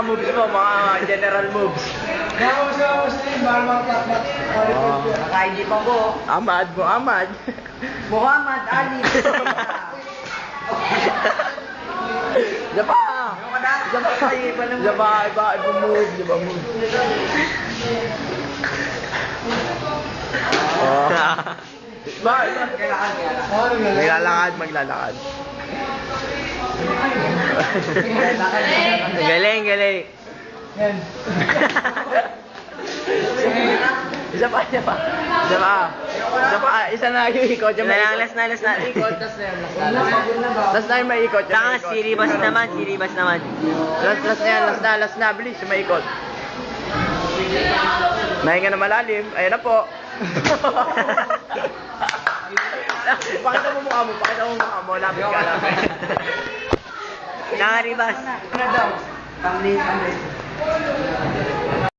moves mo, mga general moves. Namus na yun, baka makapakmak. Nakaigi pa po. Ahmad, Muhammad. Muhammad Ali. Japa! Japa! Iba move. Iba. Maglalakad. Galing. Yan. Isa pa. Isa na yung ikot. Last na. Ikot, tas na yun. Last na yung may ikot. Saka siribas naman. Last na. Bilis, yung may ikot. Nahinga na malalim. Ayan na po. Pakita mo mukha mo. Lapit ka. Nakaribas. Ano daw? Tamli.